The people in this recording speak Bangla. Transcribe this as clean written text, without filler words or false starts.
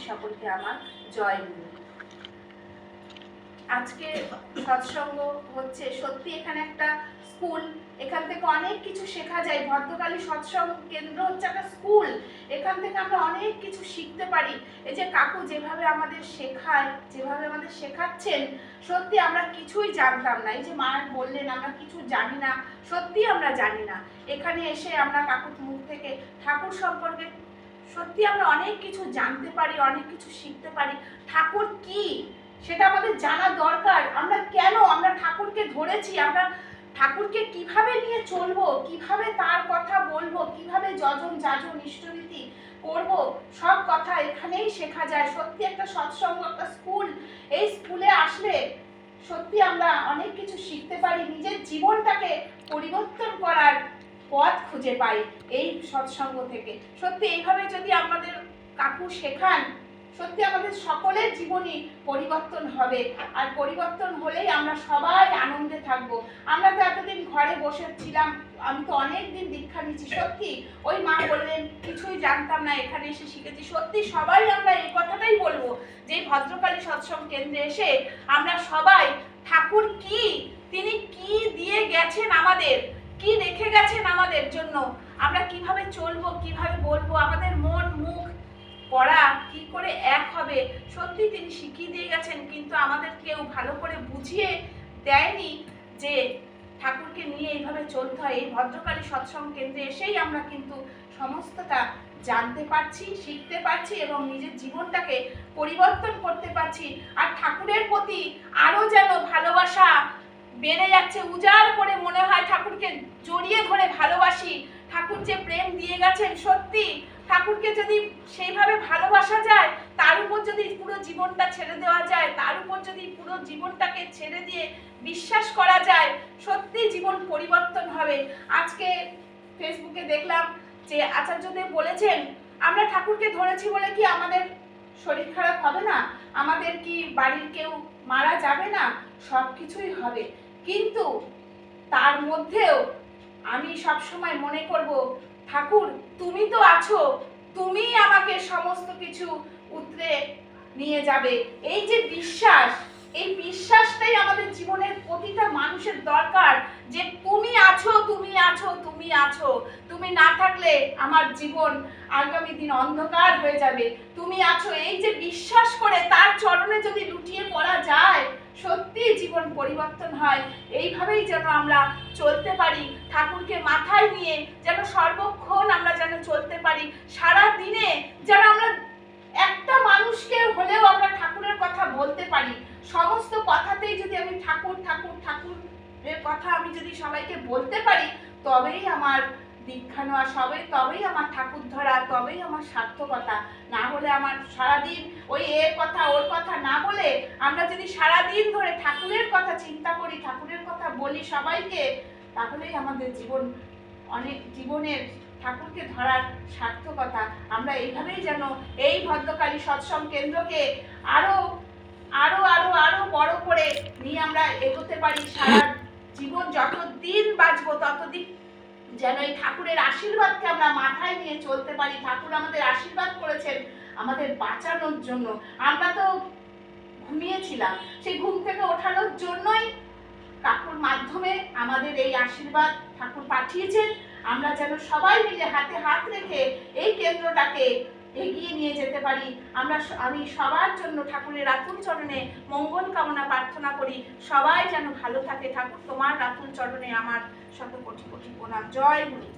সকলকে আমার জয় গুরু। আজকে সৎসঙ্গ হচ্ছে সত্যি এখানে একটা স্কুল, এখান থেকে অনেক কিছু শেখা যায়। ভদ্রকালী সৎসঙ্গ কেন্দ্র হচ্ছে একটা স্কুল, এখান থেকে আমরা অনেক কিছু শিখতে পারি। এই যে কাকু যেভাবে আমাদের শেখায়, যেভাবে আমাদের শেখাচ্ছেন, সত্যি আমরা কিছুই জানতাম না। এই যে মা বললেন আমরা কিছু জানি না, সত্যি আমরা জানি না। এখানে এসে আমরা কাকুর মুখ থেকে ঠাকুর সম্পর্কে সত্যি আমরা অনেক কিছু জানতে পারি, অনেক কিছু শিখতে পারি। ঠাকুর কি সেটা আমাদের জানা দরকার। আমরা ঠাকুরকে ধরেছি, আমরা ঠাকুরকে কিভাবে নিয়ে চলবো, কিভাবে তার কথা বলবো, কিভাবে যজন যাজন ইষ্টনীতি করব, সব কথা এখানেই শেখা যায়। সত্যি একটা সৎসঙ্গ, একটা স্কুল। এই স্কুলে আসলে সত্যি আমরা অনেক কিছু শিখতে পারি, নিজের জীবনটাকে পরিবর্তন করার পথ খুঁজে পাই এই সৎসঙ্গ থেকে। সত্যি এইভাবে যদি আমাদের কাকু শেখান, সত্যি আমাদের সকলের জীবনই পরিবর্তন হবে। আর পরিবর্তন হলেই আমরা সবাই আনন্দে থাকবো। আমরা তো এতদিন ঘরে বসেছিলাম, আমি তো অনেক দিন দীক্ষা নিচ্ছি। সত্যি ওই মা বললেন কিছুই জানতাম না, এখানে এসে শিখেছি। সত্যি সবাই আমরা এই কথাটাই বলবো যে ভদ্রকালী সৎসঙ্গ কেন্দ্রে এসে আমরা সবাই ঠাকুর কি, তিনি কি দিয়ে গেছেন আমাদের, কি রেখে গেছেন আমাদের জন্য, আমরা কিভাবে চলবো, কিভাবে বলবো, আমাদের মন মুখ পড়া কি করে এক হবে, সত্যি তিনি শিখিয়ে দিয়ে গেছেন। কিন্তু আমাদের কেউ ভালো করে বুঝিয়ে দেয়নি যে ঠাকুরকে নিয়ে এইভাবে চলতে হয়। এই ভদ্রকালী সৎসঙ্গ কেন্দ্রে এসেই আমরা কিন্তু সমস্তটা জানতে পারছি, শিখতে পারছি এবং নিজের জীবনটাকে পরিবর্তন করতে পারছি। আর ঠাকুরের প্রতি আরো যেন ভালোবাসা বেড়ে যাচ্ছে, উজাড় করে মনে হয় ঠাকুরকে জড়িয়ে ধরে ভালোবাসি। ঠাকুর যে প্রেম দিয়ে গেছেন, সত্যি ঠাকুরকে যদি সেইভাবে ভালোবাসা যায়, তার উপর যদি পুরো জীবনটা ছেড়ে দেওয়া যায়, তার উপর যদি পুরো জীবনটাকে ছেড়ে দিয়ে বিশ্বাস করা যায়, সত্যি জীবন পরিবর্তন হবে। আজকে ফেসবুকে দেখলাম যে আচার্যদেব বলেছেন আমরা ঠাকুরকে ধরেছি বলে কি আমাদের শরীর খারাপ হবে না, আমাদের কি বাড়ির কেউ মারা যাবে না, সব কিছুই হবে। কিন্তু তার মধ্যেও আমি সবসময় মনে করব ঠাকুর তুমি তো আছো, তুমি আমাকে সমস্ত কিছু উতরে নিয়ে যাবে। এই যে বিশ্বাস, এই বিশ্বাসটাই আমাদের জীবনের প্রতিটা মানুষের দরকার যে তুমি আছো, তুমি আছো, তুমি আছো। তুমি না থাকলে আমার জীবন আগামী দিন অন্ধকার হয়ে যাবে। তুমি আছো, এই যে বিশ্বাস করে তার চরণে যদি লুটিয়ে পড়া যায়, সত্যি জীবন পরিবর্তন হয়। এইভাবেই যেন আমরা চলতে পারি, ঠাকুরকে মাথায় নিয়ে যেন সর্বক্ষণ আমরা যেন চলতে পারি। সারা দিনে যেন আমরা একটা মানুষকে হলেও আমরা ঠাকুরের কথা বলতে পারি। সমস্ত কথাতেই যদি আমি ঠাকুর ঠাকুর ঠাকুরের কথা আমি যদি সবাইকে বলতে পারি, তবেই আমার দীক্ষা নেওয়া, তবেই আমার ঠাকুর ধরা, তবেই আমার সার্থকতা। না হলে আমার সারাদিন ওই এর কথা ওর কথা না বলে আমরা যদি সারাদিন ধরে ঠাকুরের কথা চিন্তা করি, ঠাকুরের কথা বলি সবাইকে, তাহলেই আমাদের জীবনের ঠাকুরকে ধরার সার্থকতা। আমরা এইভাবেই যেন এই ভদ্রকালী সৎসঙ্গ কেন্দ্রকে আরো আরো আরো আরো বড় করে নিয়ে আমরা এগোতে পারি। সারা জীবন যতদিন বাঁচবো ততদিন যেন এই ঠাকুরের আশীর্বাদকে আমরা মাথায় নিয়ে চলতে পারি। ঠাকুর আমাদের আশীর্বাদ করেছেন আমাদের বাঁচানোর জন্য। আমরা তো ঘুমিয়েছিলাম, সেই ঘুম থেকে ওঠানোর জন্যই কাকুর মাধ্যমে আমাদের এই আশীর্বাদ ঠাকুর পাঠিয়েছেন। আমরা যেন সবাই মিলে হাতে হাত রেখে এই কেন্দ্রটাকে এগিয়ে নিয়ে যেতে পারি। আমি সবার জন্য ঠাকুরের রাতুল চরণে মঙ্গল কামনা প্রার্থনা করি, সবাই যেন ভালো থাকে। ঠাকুর তোমার রাতুল চরণে আমার শত কোটি কোটি প্রণাম। জয় গুরু।